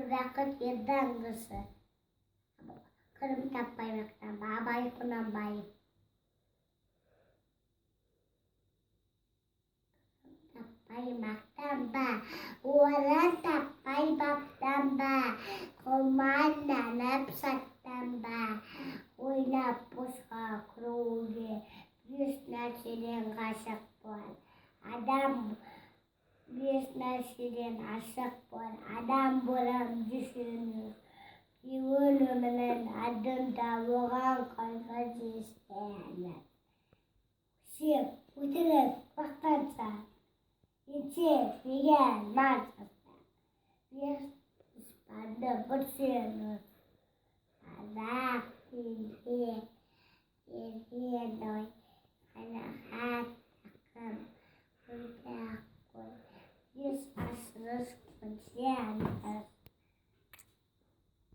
bakit yedang gusto. Karam tapay makna babay ko na bay. Tapay maktamba. Walang tapay maktamba. Kumanda napsatamba. Uy napos ka kruge. Diyos na silang kasakpan. Adam. Diyos na silang kasakpan. Adam bulang Diyos yun. Iwan naman adon tawagan kalkajis enak. Siap, putih pakan sa. Ice, pian, mata. Bias pada bersih. Ada ini noi anak akan udah aku. Bias asrus bersih.